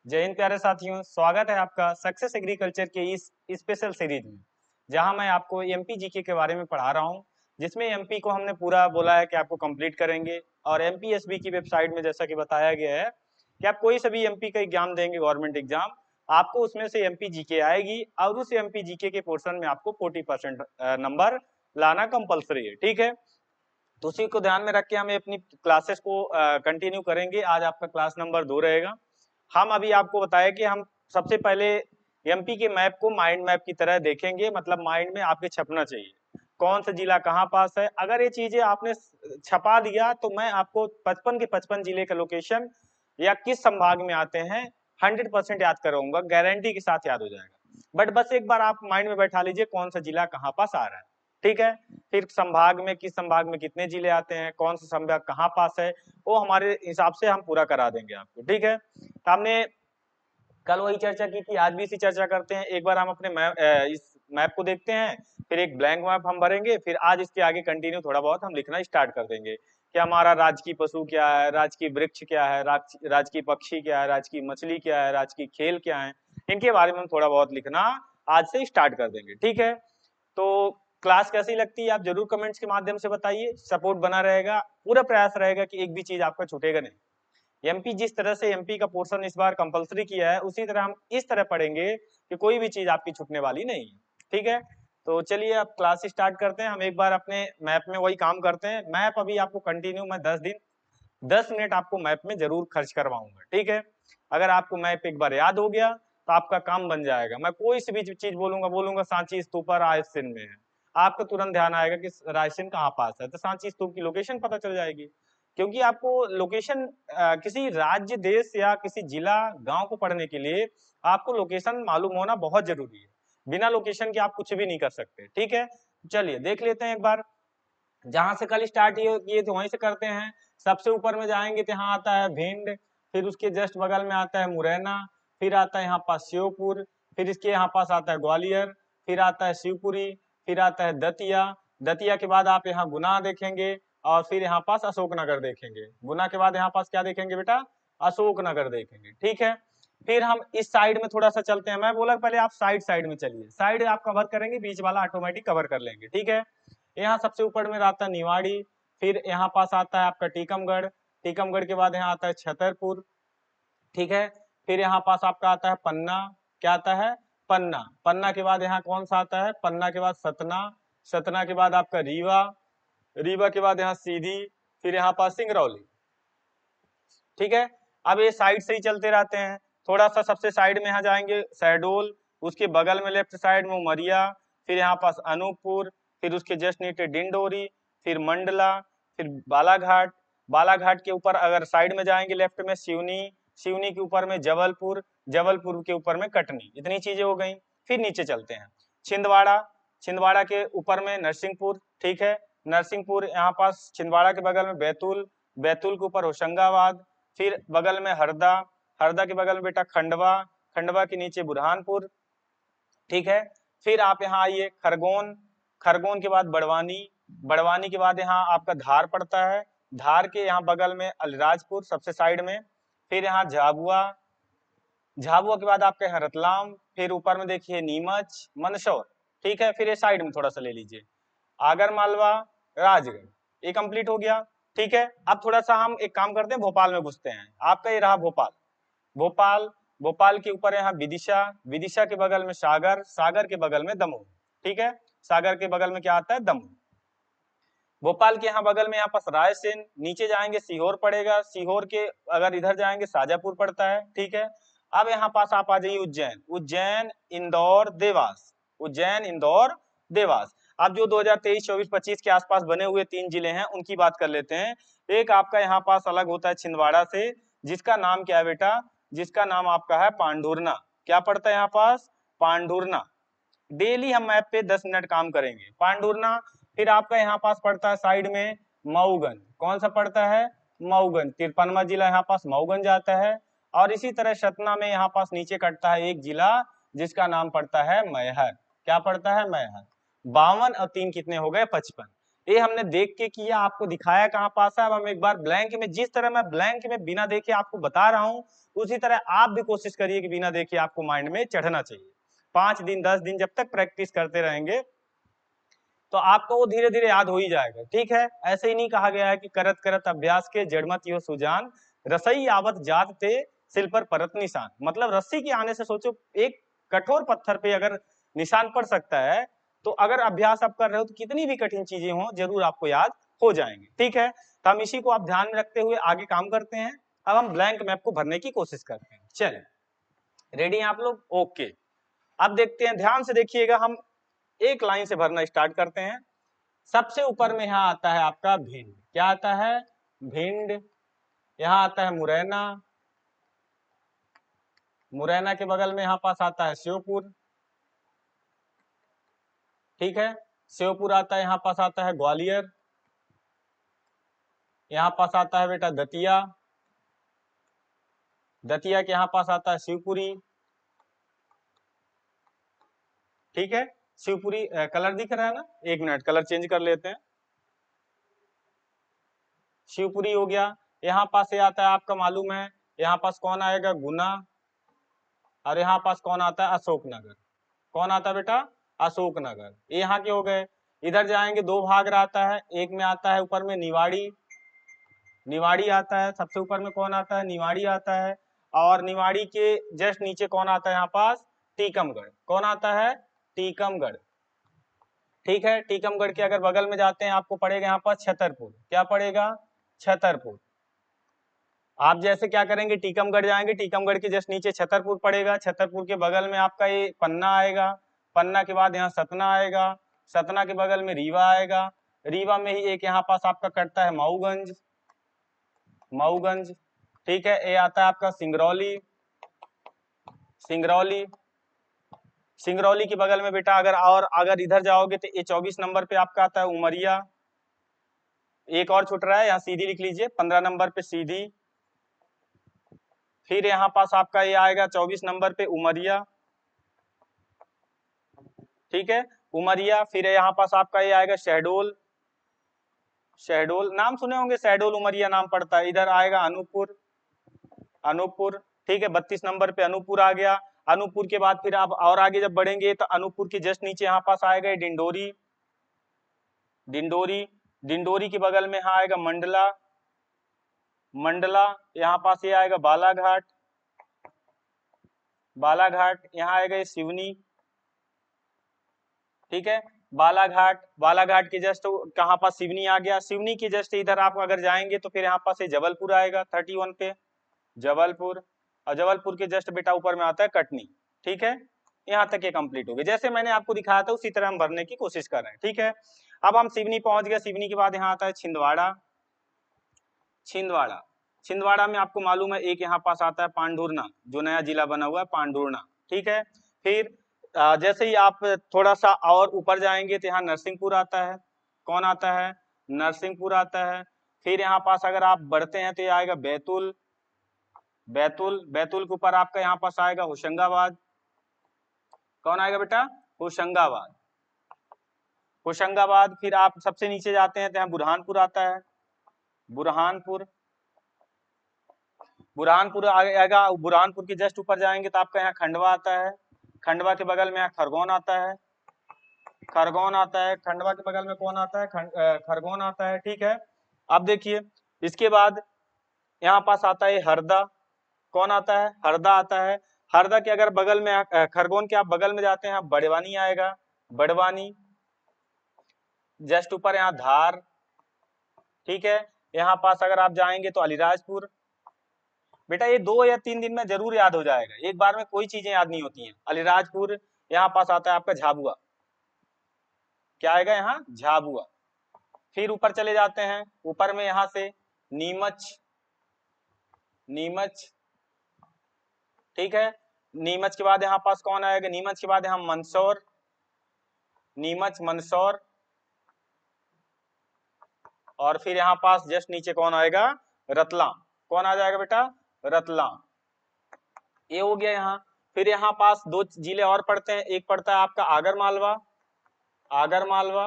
जय हिंद प्यारे साथियों, स्वागत है आपका सक्सेस एग्रीकल्चर के इस स्पेशल सीरीज में, जहां मैं आपको एमपी जीके के बारे में पढ़ा रहा हूं, जिसमें एमपी को हमने पूरा बोला है कि आपको कंप्लीट करेंगे। और एमपीएसबी की वेबसाइट में जैसा कि बताया गया है कि आप कोई सा भी एमपी का एग्जाम देंगे, गवर्नमेंट एग्जाम, आपको उसमें से एमपी जीके आएगी और उस एमपी जीके के पोर्शन में आपको 40% नंबर लाना कंपलसरी है। ठीक है, तो उसी को ध्यान में रख के हमें अपनी क्लासेस को कंटिन्यू करेंगे। आज आपका क्लास नंबर 2 रहेगा। हम अभी आपको बताया कि हम सबसे पहले एमपी के मैप को माइंड मैप की तरह देखेंगे, मतलब माइंड में आपके छपना चाहिए कौन सा जिला कहाँ पास है। अगर ये चीजें आपने छपा दिया तो मैं आपको 55 के 55 जिले का लोकेशन या किस संभाग में आते हैं 100% याद कराऊंगा, गारंटी के साथ याद हो जाएगा। बट बस एक बार आप माइंड में बैठा लीजिए कौन सा जिला कहाँ पास आ रहा है। ठीक है, फिर संभाग में किस संभाग में कितने जिले आते हैं, कौन सा संभाग कहाँ पास है, वो हमारे हिसाब से हम पूरा करा देंगे आपको। ठीक है, तो हमने कल वही चर्चा की थी, आज भी इसी चर्चा करते हैं। एक बार हम अपने इस मैप को देखते हैं, फिर एक ब्लैंक मैप हम भरेंगे, फिर आज इसके आगे कंटिन्यू थोड़ा बहुत हम लिखना स्टार्ट कर देंगे कि हमारा राजकीय पशु क्या है, राजकीय वृक्ष क्या है, राजकीय पक्षी क्या है, राजकीय मछली क्या है, राजकीय खेल क्या है, इनके बारे में हम थोड़ा बहुत लिखना आज से स्टार्ट कर देंगे। ठीक है, तो क्लास कैसी लगती है आप जरूर कमेंट्स के माध्यम से बताइए। सपोर्ट बना रहेगा, पूरा प्रयास रहेगा कि एक भी चीज आपका छूटेगा नहीं। एमपी जिस तरह से एमपी का पोर्शन इस बार कंपलसरी किया है, उसी तरह हम इस तरह पढ़ेंगे कि कोई भी चीज आपकी छूटने वाली नहीं है। ठीक है, तो चलिए अब क्लास स्टार्ट करते हैं। हम एक बार अपने मैप में वही काम करते हैं। मैप अभी आपको कंटिन्यू मैं 10 दिन 10 मिनट आपको मैप में जरूर खर्च करवाऊंगा। ठीक है, अगर आपको मैप एक बार याद हो गया तो आपका काम बन जाएगा। मैं कोई सी भी चीज बोलूंगा सांची स्तूप रायसेन में है, आपको तुरंत ध्यान आएगा कि रायसेन कहाँ पास है, तो सांची स्तूप की लोकेशन पता चल जाएगी। क्योंकि आपको लोकेशन किसी राज्य देश या किसी जिला गांव को पढ़ने के लिए आपको लोकेशन मालूम होना बहुत जरूरी है। बिना लोकेशन के आप कुछ भी नहीं कर सकते। ठीक है, चलिए देख लेते हैं एक बार। जहां से कल स्टार्ट किए थे वहीं से करते हैं। सबसे ऊपर में जाएंगे तो यहाँ आता है भिंड, फिर उसके जस्ट बगल में आता है मुरैना, फिर आता है यहाँ पास श्योपुर, फिर इसके यहाँ पास आता है ग्वालियर, फिर आता है शिवपुरी, फिर आता है दतिया। दतिया के बाद आप यहाँ गुना देखेंगे और फिर यहाँ पास अशोकनगर देखेंगे। गुना के बाद यहाँ पास क्या देखेंगे बेटा, अशोकनगर देखेंगे। ठीक है, फिर हम इस साइड में थोड़ा सा चलते हैं। मैं बोला पहले आप साइड साइड में चलिए, साइड आप कवर करेंगे, बीच वाला ऑटोमेटिक कवर कर लेंगे। ठीक है, यहाँ सबसे ऊपर में आता है निवाड़ी, फिर यहाँ पास आता है आपका टीकमगढ़, टीकमगढ़ के बाद यहाँ आता है छतरपुर। ठीक है, फिर यहाँ पास आपका आता है पन्ना, क्या आता है, पन्ना। पन्ना के बाद यहाँ कौन सा आता है, पन्ना के बाद सतना, सतना के बाद आपका रीवा, रीवा के बाद यहाँ सीधी, फिर यहाँ पास सिंगरौली। ठीक है, अब ये साइड से ही चलते रहते हैं। थोड़ा सा सबसे साइड में यहाँ जाएंगे शहडोल, उसके बगल में लेफ्ट साइड में उमरिया, फिर यहाँ पास अनूपपुर, फिर उसके जस्ट नीचे डिंडोरी, फिर मंडला, फिर बालाघाट। बालाघाट के ऊपर अगर साइड में जाएंगे लेफ्ट में सिवनी, सिवनी के ऊपर में जबलपुर, जबलपुर के ऊपर में कटनी। इतनी चीजें हो गई। फिर नीचे चलते हैं छिंदवाड़ा, छिंदवाड़ा के ऊपर में नरसिंहपुर। ठीक है, नरसिंहपुर यहाँ पास छिंदवाड़ा के बगल में बैतूल, बैतूल के ऊपर होशंगाबाद, फिर बगल में हरदा, हरदा के बगल में बेटा खंडवा, खंडवा के नीचे बुरहानपुर। ठीक है, फिर आप यहाँ आइए खरगोन, खरगोन के बाद बड़वानी, बड़वानी के बाद यहाँ आपका धार पड़ता है, धार के यहाँ बगल में अलीराजपुर सबसे साइड में, फिर यहाँ झाबुआ, झाबुआ के बाद आपके यहाँ रतलाम, फिर ऊपर में देखिए नीमच, मंदसौर। ठीक है, फिर ये साइड में थोड़ा सा ले लीजिए आगर मालवा, राजगढ़। ये कंप्लीट हो गया। ठीक है, अब थोड़ा सा हम एक काम करते हैं, भोपाल में घुसते हैं। आपका ये रहा भोपाल, भोपाल, भोपाल के ऊपर यहाँ विदिशा, विदिशा के बगल में सागर, सागर के बगल में दमोह। ठीक है, सागर के बगल में क्या आता है, दमोह। भोपाल के यहाँ बगल में यहाँ पास रायसेन, नीचे जाएंगे सीहोर पड़ेगा, सीहोर के अगर इधर जाएंगे शाजापुर पड़ता है। ठीक है, अब यहाँ पास आप आ जाइए उज्जैन, उज्जैन, इंदौर, देवास, उज्जैन, इंदौर, देवास। अब जो 2023, 24, 25 के आसपास बने हुए 3 जिले हैं उनकी बात कर लेते हैं। एक आपका यहाँ पास अलग होता है छिंदवाड़ा से, जिसका नाम क्या है बेटा, जिसका नाम आपका है पांडुरना। क्या पड़ता है यहाँ पास, पांडुरना। डेली हम मैप पे 10 मिनट काम करेंगे, पांडुरना। फिर आपका यहाँ पास पड़ता है साइड में मऊगन, कौन सा पड़ता है, मऊगन, 53वां जिला यहाँ पास मऊगंज आता है। और इसी तरह सतना में यहाँ पास नीचे कटता है एक जिला जिसका नाम पड़ता है मैहर। क्या पड़ता है, मैहर। 52 और 3 कितने हो गए, 55। ये हमने देख के किया, आपको दिखाया कहाँ पास है। अब हम एक बार ब्लैंक में, जिस तरह मैं ब्लैंक में बिना देखे आपको बता रहा हूँ, उसी तरह आप भी कोशिश करिए कि बिना देखे आपको माइंड में चढ़ना चाहिए। 5 दिन 10 दिन जब तक प्रैक्टिस करते रहेंगे तो आपको वो धीरे धीरे याद हो ही जाएगा। ठीक है, ऐसे ही नहीं कहा गया है कि करत करत अभ्यास के जड़मत यो सुजान, रसई आवत जात थे सिल पर परत निशान। मतलब रस्सी के आने से सोचो, एक कठोर पत्थर पे अगर निशान पड़ सकता है, तो अगर अभ्यास आप कर रहे हो तो कितनी भी कठिन चीजें हो जरूर आपको याद हो जाएंगे। ठीक है, तो हम इसी को आप ध्यान में रखते हुए आगे काम करते हैं। अब हम ब्लैंक मैप को भरने की कोशिश करते हैं। चलिए, रेडी हैं आप लोग? ओके, अब देखते हैं, ध्यान से देखिएगा। हम एक लाइन से भरना स्टार्ट करते हैं। सबसे ऊपर में यहाँ आता है आपका भिंड। क्या आता है? भिंड। यहाँ आता है मुरैना। मुरैना के बगल में यहाँ पास आता है श्योपुर। ठीक है, श्योपुर आता है, यहाँ पास आता है ग्वालियर। यहाँ पास आता है बेटा दतिया। दतिया के यहाँ पास आता है शिवपुरी। ठीक है, शिवपुरी कलर दिख रहा है ना? एक मिनट, कलर चेंज कर लेते हैं। शिवपुरी हो गया। यहाँ पास से आता है आपका, मालूम है यहाँ पास कौन आएगा? गुना। और यहाँ पास कौन आता है? अशोकनगर। कौन आता है बेटा? अशोकनगर। ये यहाँ के हो गए। इधर जाएंगे, दो भाग आता है। एक में आता है ऊपर में निवाड़ी। निवाड़ी आता है सबसे ऊपर में। कौन आता है? निवाड़ी आता है। और निवाड़ी के जस्ट नीचे कौन आता है? यहाँ पास टीकमगढ़। कौन आता है? टीकमगढ़। ठीक है, टीकमगढ़ के अगर बगल में जाते हैं, आपको पड़ेगा यहाँ पर छतरपुर। क्या पड़ेगा? छतरपुर। आप जैसे क्या करेंगे, टीकमगढ़ जाएंगे, टीकमगढ़ के जस्ट नीचे छतरपुर पड़ेगा। छतरपुर के बगल में आपका ये पन्ना आएगा। पन्ना के बाद यहाँ सतना आएगा। सतना के बगल में रीवा आएगा। रीवा में ही एक यहाँ पास आपका कटता है मऊगंज। मऊगंज। ठीक है, ये आता है आपका सिंगरौली। सिंगरौली। सिंगरौली के बगल में बेटा अगर इधर जाओगे तो ये 24 नंबर पे आपका आता है उमरिया। एक और छूट रहा है, यहाँ सीधी लिख लीजिए, 15 नंबर पे सीधी। फिर यहाँ पास आपका ये आएगा 24 नंबर पे उमरिया। ठीक है, उमरिया। फिर यहाँ पास आपका ये आएगा शहडोल। शहडोल नाम सुने होंगे, शहडोल उमरिया नाम पड़ता है। इधर आएगा अनूपपुर। अनूपपुर। ठीक है, 32 नंबर पे अनूपपुर आ गया। अनूपपुर के बाद फिर आप और आगे जब बढ़ेंगे तो अनूपपुर के जस्ट नीचे यहाँ पास आएगा डिंडोरी। डिंडोरी। डिंडोरी के बगल में यहाँ आएगा मंडला। मंडला। यहाँ पास ये आएगा बालाघाट। बालाघाट। यहाँ आएगा सिवनी। ठीक है, बालाघाट। बालाघाट के जस्ट कहाँ पास सिवनी आ गया। सिवनी के जस्ट इधर आप अगर जाएंगे तो फिर यहाँ पास जबलपुर आएगा 31 पे। जबलपुर। और जबलपुर के जस्ट बेटा ऊपर में आता है कटनी। ठीक है, यहाँ तक ये कंप्लीट हो गया। जैसे मैंने आपको दिखाया था उसी तरह हम भरने की कोशिश कर रहे हैं। ठीक है, अब हम सिवनी पहुंच गए। सिवनी के बाद यहाँ आता है छिंदवाड़ा। छिंदवाड़ा। छिंदवाड़ा में आपको मालूम है एक यहाँ पास आता है पांडुरना, जो नया जिला बना हुआ है पांडुरना। ठीक है, फिर जैसे ही आप थोड़ा सा और ऊपर जाएंगे तो यहाँ नरसिंहपुर आता है। कौन आता है? नरसिंहपुर आता है। फिर यहाँ पास अगर आप बढ़ते हैं तो ये आएगा बैतूल। बैतूल। बैतूल के ऊपर आपका यहाँ पास आएगा होशंगाबाद। कौन आएगा बेटा? होशंगाबाद। होशंगाबाद। फिर आप सबसे नीचे जाते हैं तो यहाँ बुरहानपुर आता है। बुरहानपुर। बुरहानपुर आएगा। बुरहानपुर के जस्ट ऊपर जाएंगे तो आपका यहाँ खंडवा आता है। खंडवा के बगल में यहाँ खरगोन आता है। खरगोन आता है। खंडवा के बगल में कौन आता है? खरगोन आता है। ठीक है, अब देखिए इसके बाद यहाँ पास आता है हरदा। कौन आता है? हरदा आता है। हरदा के अगर बगल में खरगोन के आप बगल में जाते हैं बड़वानी आएगा। बड़वानी। जस्ट ऊपर यहाँ धार। ठीक है, यहाँ पास अगर आप जाएंगे तो अलीराजपुर। बेटा ये 2 या 3 दिन में जरूर याद हो जाएगा, एक बार में कोई चीजें याद नहीं होती हैं। अलीराजपुर। यहाँ पास आता है आपका झाबुआ। क्या आएगा? यहाँ झाबुआ। फिर ऊपर चले जाते हैं, ऊपर में यहाँ से नीमच। नीमच। ठीक है, नीमच के बाद यहाँ पास कौन आएगा? नीमच के बाद यहाँ मंदसौर। नीमच मंदसौर। और फिर यहाँ पास जस्ट नीचे कौन आएगा? रतलाम। कौन आ जाएगा बेटा? रतलाम। ये हो गया यहाँ। फिर यहाँ पास 2 जिले और पड़ते हैं, एक पड़ता है आपका आगर मालवा। आगर मालवा।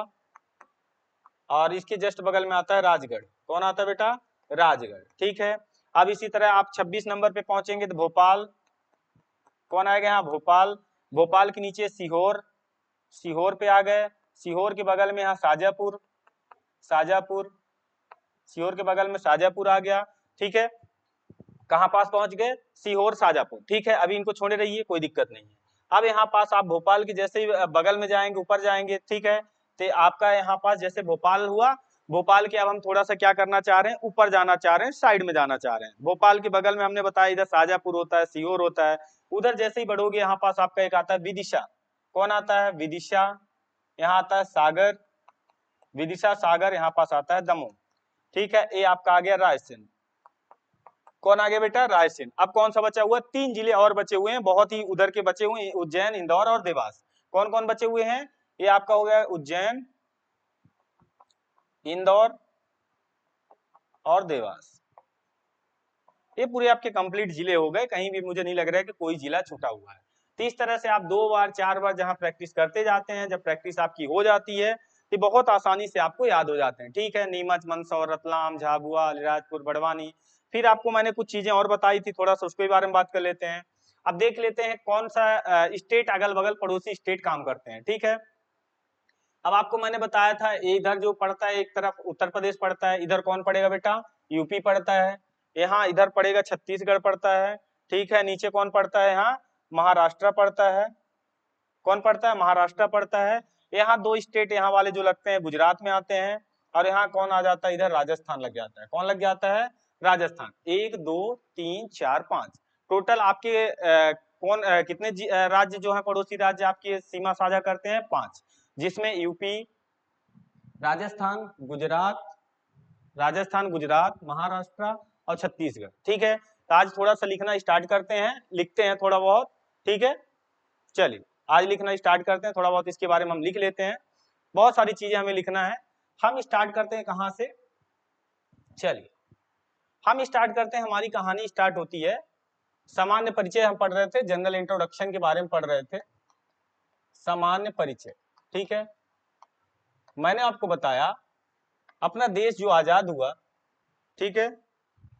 और इसके जस्ट बगल में आता है राजगढ़। कौन आता है बेटा? राजगढ़। ठीक है, अब इसी तरह आप 26 नंबर पे पहुंचेंगे तो भोपाल। कौन आएगा यहाँ? भोपाल। भोपाल के नीचे सीहोर, सीहोर पे आ गए। सीहोर के बगल में यहाँ शाजापुर, शाजापुर, सीहोर के बगल में शाजापुर आ गया। ठीक है, कहाँ पास पहुंच गए? सीहोर शाजापुर। ठीक है, अभी इनको छोड़े रहिए, कोई दिक्कत नहीं है। अब यहाँ पास आप भोपाल के जैसे ही बगल में जाएंगे, ऊपर जाएंगे, ठीक है, तो आपका यहाँ पास जैसे भोपाल हुआ, भोपाल के अब हम थोड़ा सा क्या करना चाह रहे हैं, ऊपर जाना चाह रहे हैं, साइड में जाना चाह रहे हैं। भोपाल के बगल में हमने बताया इधर शाजापुर होता है, सीहोर होता है। उधर जैसे ही बढ़ोगे यहाँ पास आपका एक आता है विदिशा। कौन आता है? विदिशा। यहाँ आता है सागर, विदिशा सागर, यहाँ पास आता है दमोह। ठीक है, ये आपका आ गया रायसेन। कौन आ गया बेटा? रायसेन। अब कौन सा बचा हुआ? 3 जिले और बचे हुए हैं, बहुत ही उधर के बचे हुए हैं, उज्जैन, इंदौर और देवास। कौन कौन बचे हुए हैं? ये आपका हो गया उज्जैन, इंदौर और देवास। ये पूरे आपके कंप्लीट जिले हो गए, कहीं भी मुझे नहीं लग रहा है कि कोई जिला छूटा हुआ है। तो इस तरह से आप 2 बार 4 बार जहां प्रैक्टिस करते जाते हैं, जब प्रैक्टिस आपकी हो जाती है तो बहुत आसानी से आपको याद हो जाते हैं। ठीक है, नीमच, मंदसौर, रतलाम, झाबुआ, अलीराजपुर, बड़वानी। फिर आपको मैंने कुछ चीजें और बताई थी, थोड़ा सा उसके बारे में बात कर लेते हैं। अब देख लेते हैं कौन सा स्टेट अगल बगल पड़ोसी स्टेट काम करते हैं। ठीक है, अब आपको मैंने बताया था इधर जो पड़ता है, एक तरफ उत्तर प्रदेश पड़ता है, इधर कौन पड़ेगा बेटा? यूपी पड़ता है। यहाँ इधर पड़ेगा छत्तीसगढ़ पड़ता है। ठीक है, नीचे कौन पड़ता है? यहाँ महाराष्ट्र पड़ता है। कौन पड़ता है? महाराष्ट्र पड़ता है। यहाँ 2 स्टेट यहाँ वाले जो लगते हैं गुजरात में आते हैं, और यहाँ कौन आ जाता है? इधर राजस्थान लग जाता है। कौन लग जाता है? राजस्थान। 1 2 3 4 5 टोटल आपके कौन कितने राज्य जो है पड़ोसी राज्य आपकी सीमा साझा करते हैं? 5, जिसमें यूपी, राजस्थान, गुजरात, राजस्थान, गुजरात, महाराष्ट्र और छत्तीसगढ़। ठीक है, तो आज थोड़ा सा लिखना स्टार्ट करते हैं, लिखते हैं थोड़ा बहुत। ठीक है, चलिए आज लिखना स्टार्ट करते हैं, थोड़ा बहुत इसके बारे में हम लिख लेते हैं। बहुत सारी चीजें हमें लिखना है। हम स्टार्ट करते हैं कहाँ से? चलिए हम स्टार्ट करते हैं, हमारी कहानी स्टार्ट होती है, सामान्य परिचय हम पढ़ रहे थे, जनरल इंट्रोडक्शन के बारे में पढ़ रहे थे, सामान्य परिचय। ठीक है, मैंने आपको बताया अपना देश जो आजाद हुआ, ठीक है,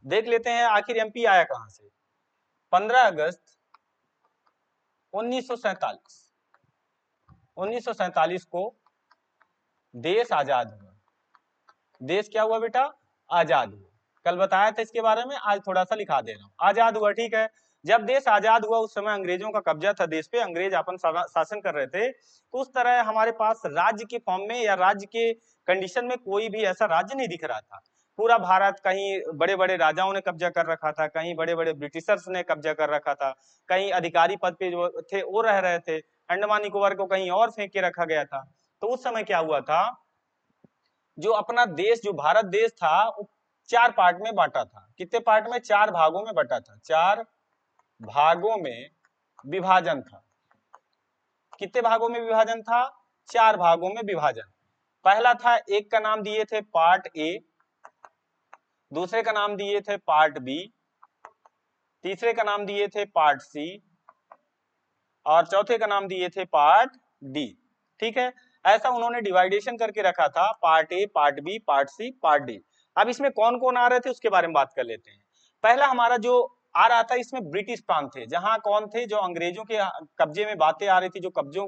देख लेते हैं आखिर एमपी आया कहां से। 15 अगस्त 1947, 1947 को देश आजाद हुआ। देश क्या हुआ बेटा? आजाद हुआ। कल बताया था इसके बारे में, आज थोड़ा सा लिखा दे रहा हूं। आजाद हुआ, ठीक है। जब देश आजाद हुआ उस समय अंग्रेजों का कब्जा था देश पे, अंग्रेज अपन शासन कर रहे थे, तो उस तरह हमारे पास राज्य के फॉर्म में या राज्य के कंडीशन में कोई भी ऐसा राज्य नहीं दिख रहा था। पूरा भारत कहीं बड़े बड़े राजाओं ने कब्जा कर रखा था, कहीं बड़े बड़े ब्रिटिशर्स ने कब्जा कर रखा था, कहीं अधिकारी पद पे जो थे वो रह रहे थे, अंडमान निकोबार को कहीं और फेंक के रखा गया था। तो उस समय क्या हुआ था, जो अपना देश जो भारत देश था वो 4 पार्ट में बांटा था। कितने पार्ट में? 4 भागों में बटा था, 4 भागों में विभाजन था। कितने भागों में विभाजन था? 4 भागों में विभाजन। पहला था, एक का नाम दिए थे पार्ट ए, दूसरे का नाम दिए थे पार्ट बी, तीसरे का नाम दिए थे पार्ट सी, और चौथे का नाम दिए थे पार्ट डी। ठीक है, ऐसा उन्होंने डिवाइडेशन करके रखा था, part A, part B, part C, part D. अब इसमें कौन कौन आ रहे थे उसके बारे में बात कर लेते हैं। पहला हमारा जो आ रहा था, इसमें ब्रिटिश प्रांत थे, जहां कौन थे? जो अंग्रेजों के कब्जे में बातें आ रही थी, जो कब्जों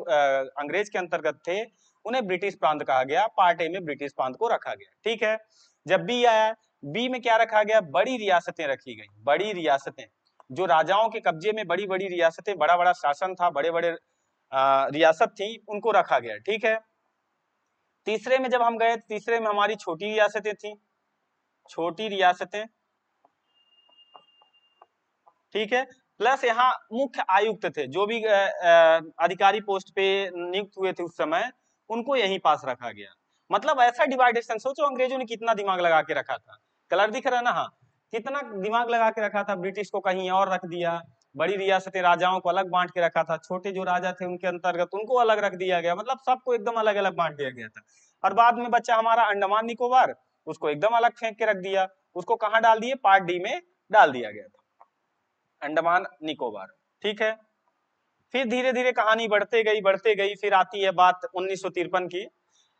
अंग्रेज के अंतर्गत थे, उन्हें ब्रिटिश प्रांत कहा गया। पार्ट ए में ब्रिटिश प्रांत को रखा गया। ठीक है, जब बी आया, बी में क्या रखा गया? बड़ी रियासतें रखी गई। बड़ी रियासतें, जो राजाओं के कब्जे में बड़ी बड़ी रियासतें, बड़ा बड़ा शासन था, बड़े बड़े रियासत थी, उनको रखा गया। ठीक है, तीसरे में जब हम गए, तीसरे में हमारी छोटी रियासतें थी, छोटी रियासतें। ठीक है, प्लस यहाँ मुख्य आयुक्त थे, जो भी अधिकारी पोस्ट पे नियुक्त हुए थे उस समय, उनको यहीं पास रखा गया। मतलब ऐसा डिवाइडेशन, सोचो अंग्रेजों ने कितना दिमाग लगा के रखा था। कलर दिख रहा है ना? हाँ, कितना दिमाग लगा के रखा था। ब्रिटिश को कहीं और रख दिया, बड़ी रियासतें राजाओं को अलग बांट के रखा था, छोटे जो राजा थे उनके अंतर्गत उनको अलग रख दिया गया, मतलब सबको एकदम अलग अलग बांट दिया गया था। और बाद में बच्चा हमारा अंडमान निकोबार, उसको एकदम अलग फेंक के रख दिया, उसको कहाँ डाल दिए? पार्ट डी में डाल दिया गया था, अंडमान निकोबार। ठीक है, फिर धीरे धीरे कहानी बढ़ते गई, फिर आती है बात 1953 की।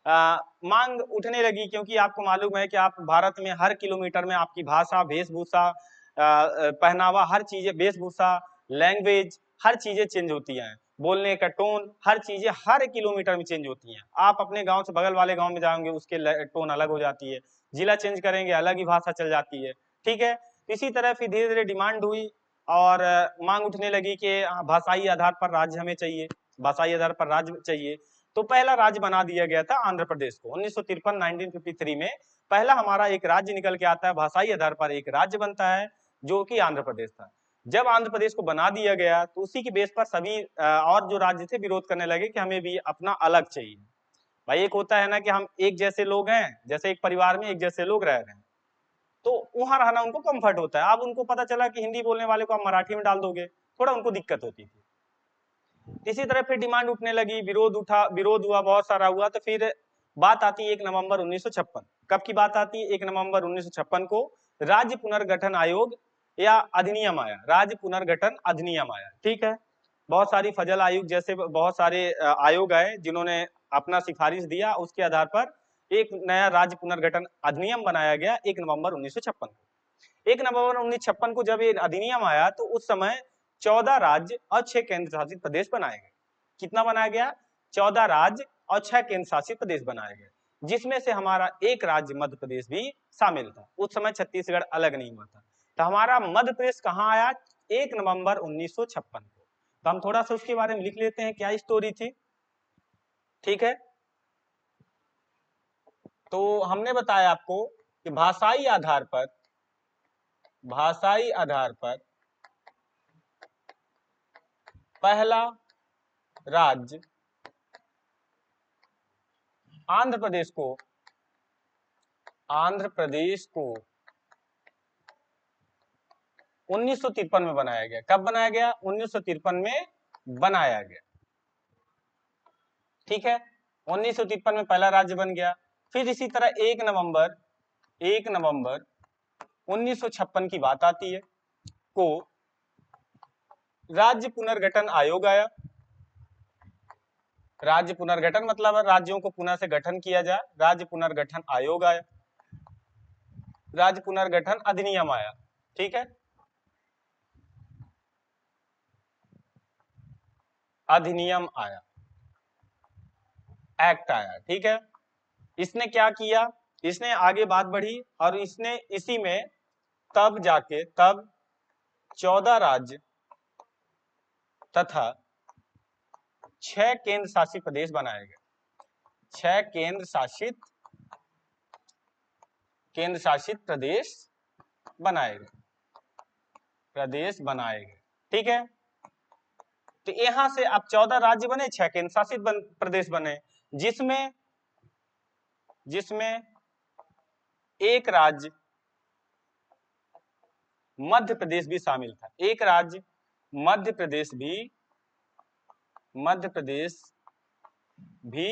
मांग उठने लगी, क्योंकि आपको मालूम है कि आप भारत में हर किलोमीटर में आपकी भाषा, वेशभूषा, पहनावा, हर चीजें, वेशभूषा, लैंग्वेज, हर चीजें चेंज होती हैं, बोलने का टोन, हर चीजें हर किलोमीटर में चेंज होती हैं। आप अपने गांव से बगल वाले गांव में जाएंगे, उसके टोन अलग हो जाती है, जिला चेंज करेंगे अलग ही भाषा चल जाती है, ठीक है। इसी तरह फिर धीरे धीरे डिमांड हुई और मांग उठने लगी कि भाषाई आधार पर राज्य हमें चाहिए, भाषाई आधार पर राज्य चाहिए। तो पहला राज्य बना दिया गया था आंध्र प्रदेश को 1953 1953 में पहला हमारा एक राज्य निकल के आता है, भाषाई आधार पर एक राज्य बनता है जो कि आंध्र प्रदेश था। जब आंध्र प्रदेश को बना दिया गया तो उसी के बेस पर सभी और जो राज्य थे विरोध करने लगे कि हमें भी अपना अलग चाहिए। भाई एक होता है ना कि हम एक जैसे लोग हैं, जैसे एक परिवार में एक जैसे लोग रह रहे हैं, तो वहां रहना उनको कंफर्ट होता है। अब उनको पता चला कि हिंदी बोलने वाले को आप मराठी में डाल दोगे, थोड़ा उनको दिक्कत होती थी। इसी तरह फिर डिमांड उठने लगी, विरोध उठा, विरोध हुआ, बहुत सारा हुआ। तो फिर बात आती है 1 नवंबर 1956। कब की बात आती है? 1 नवंबर 1956 को राज्य पुनर्गठन आयोग या अधिनियम आया, राज्य पुनर्गठन अधिनियम आया, ठीक है। बहुत सारी फजल आयोग जैसे बहुत सारे आयोग आए जिन्होंने अपना सिफारिश दिया, उसके आधार पर एक नया राज्य पुनर्गठन अधिनियम बनाया गया 1 नवंबर 1956 को। 1 नवंबर 1956 को जब ये अधिनियम आया तो उस समय 14 राज्य और 6 केंद्र शासित प्रदेश बनाए गए। कितना बनाया गया? 14 राज्य और 6 केंद्र शासित प्रदेश बनाए गए, जिसमें से हमारा एक राज्य मध्य प्रदेश भी शामिल था। उस समय छत्तीसगढ़ अलग नहीं हुआ था। तो हमारा मध्य प्रदेश कहाँ आया? 1 नवंबर 1956 को। तो हम थोड़ा सा उसके बारे में लिख लेते हैं, क्या स्टोरी थी, ठीक है। तो हमने बताया आपको कि भाषाई आधार पर पहला राज्य आंध्र प्रदेश को 1953 में बनाया गया। कब बनाया गया? 1953 में बनाया गया, ठीक है। 1953 में पहला राज्य बन गया। फिर इसी तरह 1 नवंबर 1956 की बात आती है को राज्य पुनर्गठन आयोग आया। राज्य पुनर्गठन मतलब राज्यों को पुनः से गठन किया जाए, राज्य पुनर्गठन आयोग आया, राज्य पुनर्गठन अधिनियम आया, ठीक है, अधिनियम आया, एक्ट आया, ठीक है। इसने क्या किया? इसने आगे बात बढ़ी और इसने इसी में तब 14 राज्य तथा 6 केंद्र शासित प्रदेश बनाए गए। 6 केंद्र शासित प्रदेश बनाए गए, ठीक है। तो यहां से अब 14 राज्य बने, 6 केंद्र शासित प्रदेश बने, जिसमें एक राज्य मध्य प्रदेश भी शामिल था। एक राज्य मध्य प्रदेश भी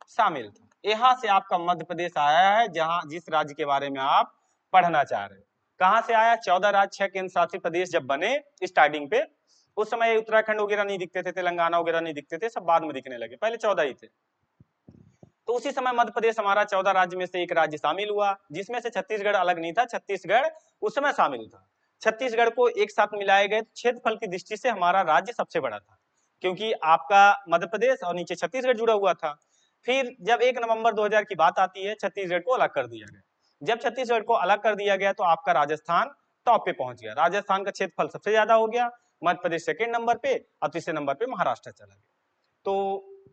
शामिल था। यहां से आपका मध्य प्रदेश आया है, जिस राज्य के बारे में आप पढ़ना चाह रहे हैं। कहां से आया? 14 राज्य 6 केंद्र शासित प्रदेश जब बने स्टार्टिंग पे, उस समय उत्तराखंड वगैरह नहीं दिखते थे, तेलंगाना वगैरह नहीं दिखते थे, सब बाद में दिखने लगे, पहले 14 ही थे। तो उसी समय मध्य प्रदेश हमारा 14 राज्य में से एक राज्य शामिल हुआ, जिसमें से छत्तीसगढ़ अलग नहीं था, छत्तीसगढ़ उस समय शामिल था। छत्तीसगढ़ को एक साथ मिलाए गए, क्षेत्रफल की दृष्टि से हमारा राज्य सबसे बड़ा था, क्योंकि आपका मध्य प्रदेश और नीचे छत्तीसगढ़ जुड़ा हुआ था। फिर जब 1 नवंबर 2000 की बात आती है, छत्तीसगढ़ को अलग कर दिया गया। जब छत्तीसगढ़ को अलग कर दिया गया तो आपका राजस्थान टॉप पे पहुंच गया, राजस्थान का क्षेत्रफल सबसे ज्यादा हो गया, मध्य प्रदेश सेकेंड नंबर पे और तीसरे नंबर पे महाराष्ट्र चला गया। तो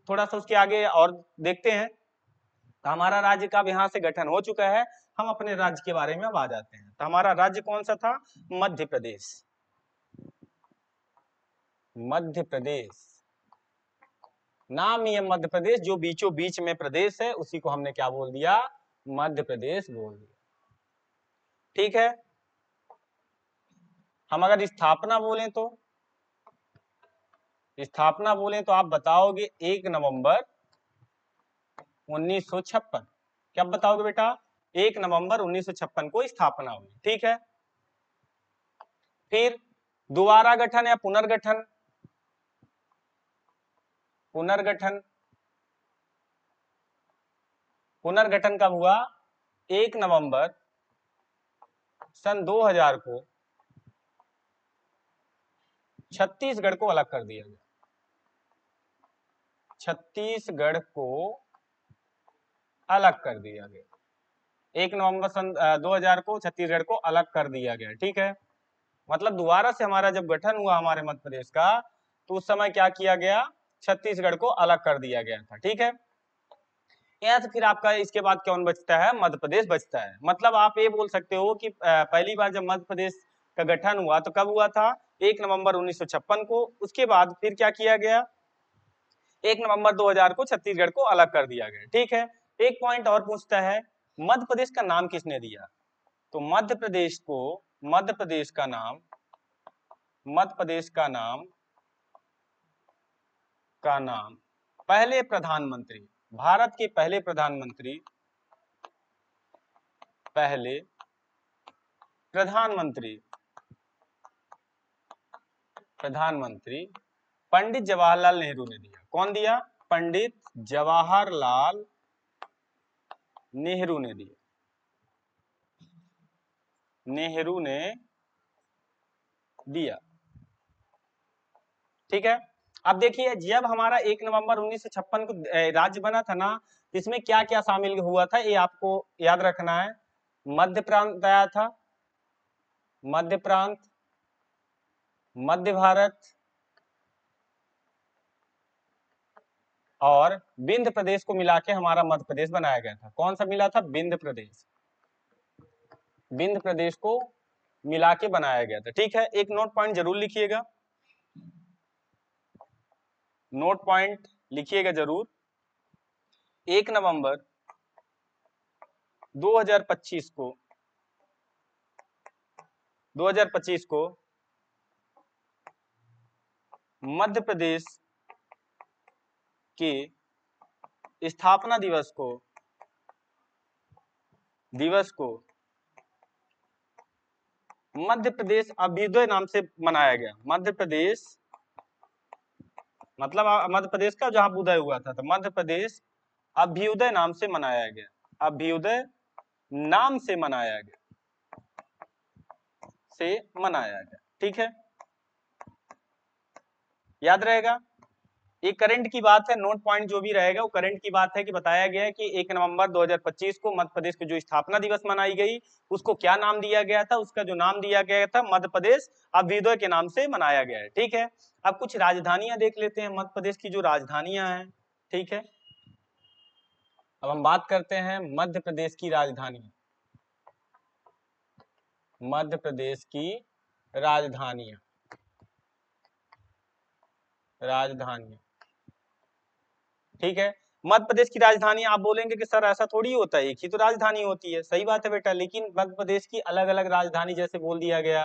थोड़ा सा उसके आगे और देखते हैं। तो हमारा राज्य का यहाँ से गठन हो चुका है, हम अपने राज्य के बारे में अब आ जाते हैं। तो हमारा राज्य कौन सा था? मध्य प्रदेश। मध्य प्रदेश नाम ही है मध्य प्रदेश, जो बीचों बीच में प्रदेश है उसी को हमने क्या बोल दिया? मध्य प्रदेश बोल दिया, ठीक है। हम अगर स्थापना बोलें तो आप बताओगे 1 नवंबर 1956। क्या बताओगे बेटा? 1 नवंबर 1956 को स्थापना हुई, ठीक है। फिर दोबारा गठन या पुनर्गठन पुनर्गठन कब हुआ? 1 नवंबर सन 2000 को छत्तीसगढ़ को अलग कर दिया गया। छत्तीसगढ़ को अलग कर दिया गया। 1 नवंबर सन 2000 को छत्तीसगढ़ को अलग कर दिया गया। ठीक है, मतलब दोबारा से हमारा जब गठन हुआ हमारे मध्य प्रदेश का, तो उस समय क्या किया गया? छत्तीसगढ़ को अलग कर दिया गया था। ठीक है, यहाँ से फिर आपका इसके बाद कौन बचता है? मध्य प्रदेश बचता है। मतलब आप ये बोल सकते हो कि पहली बार जब मध्य प्रदेश का गठन हुआ तो कब हुआ था? 1 नवंबर 1956 को। उसके बाद फिर क्या किया गया? 1 नवंबर 2000 को छत्तीसगढ़ को अलग कर दिया गया। ठीक है, एक पॉइंट और पूछता है, मध्य प्रदेश का नाम किसने दिया? तो मध्य प्रदेश को, मध्य प्रदेश का नाम, मध्य प्रदेश का नाम पहले प्रधानमंत्री, भारत के पहले प्रधानमंत्री, पहले प्रधानमंत्री पंडित जवाहरलाल नेहरू ने दिया। कौन दिया? पंडित जवाहरलाल नेहरू ने दिया। नेहरू ने दिया। ठीक है, अब देखिए जब हमारा 1 नवंबर 1956 को राज्य बना था ना, इसमें क्या क्या शामिल हुआ था ये आपको याद रखना है। मध्य प्रांत आया था, मध्य प्रांत, मध्य भारत और विंध्य प्रदेश को मिला के हमारा मध्य प्रदेश बनाया गया था। कौन सा मिला था? विंध्य प्रदेश, विंध्य प्रदेश को मिला के बनाया गया था। ठीक है, एक नोट पॉइंट जरूर लिखिएगा, नोट पॉइंट लिखिएगा जरूर। 1 नवंबर 2025 को मध्य प्रदेश के स्थापना दिवस को मध्य प्रदेश अभ्युदय नाम से मनाया गया। मध्य प्रदेश मतलब मध्य प्रदेश का जहां उदय हुआ था, तो मध्य प्रदेश अभ्युदय नाम से मनाया गया। अभ्युदय नाम से मनाया गया। ठीक है, याद रहेगा। ये करंट की बात है, नोट पॉइंट जो भी रहेगा वो करंट की बात है कि बताया गया है कि 1 नवंबर 2025 को मध्य प्रदेश की जो स्थापना दिवस मनाई गई, उसको क्या नाम दिया गया था? उसका जो नाम दिया गया था मध्य प्रदेश अभ्युदय के नाम से मनाया गया है। ठीक है, अब कुछ राजधानियां देख लेते हैं मध्य प्रदेश की, जो राजधानियां हैं। ठीक है, अब हम बात करते हैं मध्य प्रदेश की राजधानी, मध्य प्रदेश की राजधानियां। ठीक है, मध्य प्रदेश की राजधानी, आप बोलेंगे कि सर ऐसा थोड़ी होता है, एक ही तो राजधानी होती है। सही बात है बेटा, लेकिन मध्य प्रदेश की अलग अलग राजधानी जैसे बोल दिया गया।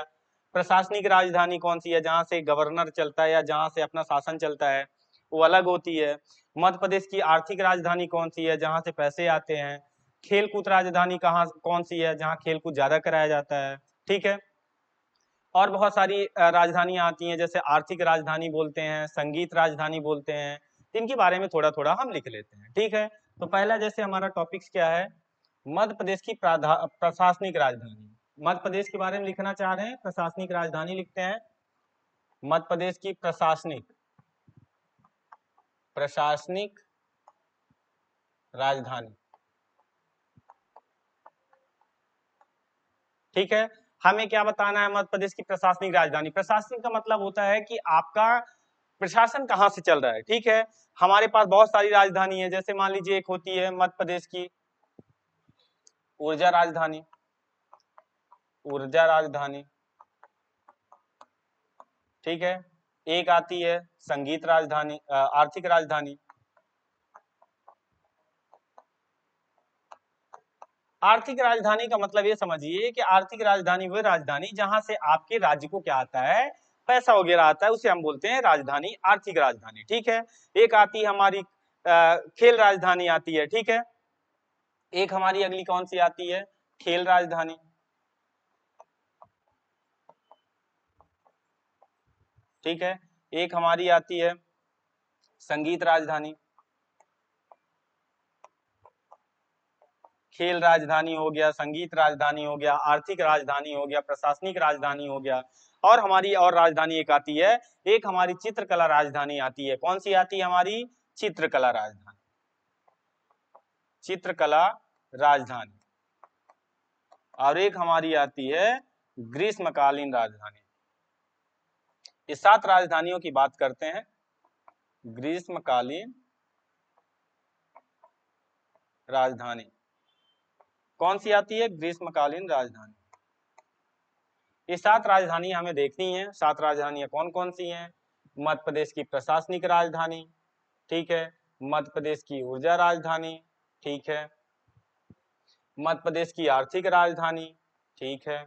प्रशासनिक राजधानी कौन सी है? जहां से गवर्नर चलता है या जहां से अपना शासन चलता है, वो अलग होती है। मध्य प्रदेश की आर्थिक राजधानी कौन सी है? जहां से पैसे आते हैं। खेलकूद राजधानी कौन सी है? जहां खेलकूद ज्यादा कराया जाता है। ठीक है, और बहुत सारी राजधानियां आती हैं, जैसे आर्थिक राजधानी बोलते हैं, संगीत राजधानी बोलते हैं। इनके बारे में थोड़ा थोड़ा हम लिख लेते हैं। ठीक है, तो पहला जैसे हमारा टॉपिक्स क्या है? मध्य प्रदेश की प्रशासनिक राजधानी। मध्य प्रदेश के बारे में लिखना चाह रहे हैं, प्रशासनिक राजधानी लिखते हैं। मध्य प्रदेश की प्रशासनिक राजधानी। ठीक है, हमें क्या बताना है? मध्य प्रदेश की प्रशासनिक राजधानी। प्रशासनिक का मतलब होता है कि आपका प्रशासन कहाँ से चल रहा है। ठीक है, हमारे पास बहुत सारी राजधानी है, जैसे मान लीजिए एक होती है मध्य प्रदेश की ऊर्जा राजधानी, ठीक है, एक आती है संगीत राजधानी, आर्थिक राजधानी। आर्थिक राजधानी का मतलब ये समझिए कि आर्थिक राजधानी वह राजधानी जहां से आपके राज्य को क्या आता है? पैसा वगैरह आता है, उसे हम बोलते हैं राजधानी, आर्थिक राजधानी। ठीक है, एक आती है हमारी खेल राजधानी आती है। ठीक है, एक हमारी अगली कौन सी आती है? खेल राजधानी। ठीक है, एक हमारी आती है संगीत राजधानी। खेल राजधानी हो गया, संगीत राजधानी हो गया, आर्थिक राजधानी हो गया, प्रशासनिक राजधानी हो गया, और हमारी और राजधानी एक आती है, एक हमारी चित्रकला राजधानी आती है। कौन सी आती है हमारी? चित्रकला राजधानी, चित्रकला राजधानी। और एक हमारी आती है ग्रीष्मकालीन राजधानी। इस 7 राजधानियों की बात करते हैं। ग्रीष्मकालीन राजधानी कौन सी आती है? ग्रीष्मकालीन राजधानी। ये 7 राजधानी हमें देखनी है। 7 राजधानियां कौन कौन सी हैं? मध्य प्रदेश की प्रशासनिक राजधानी, ठीक है, मध्य प्रदेश की ऊर्जा राजधानी, ठीक है, मध्य प्रदेश की आर्थिक राजधानी, ठीक है,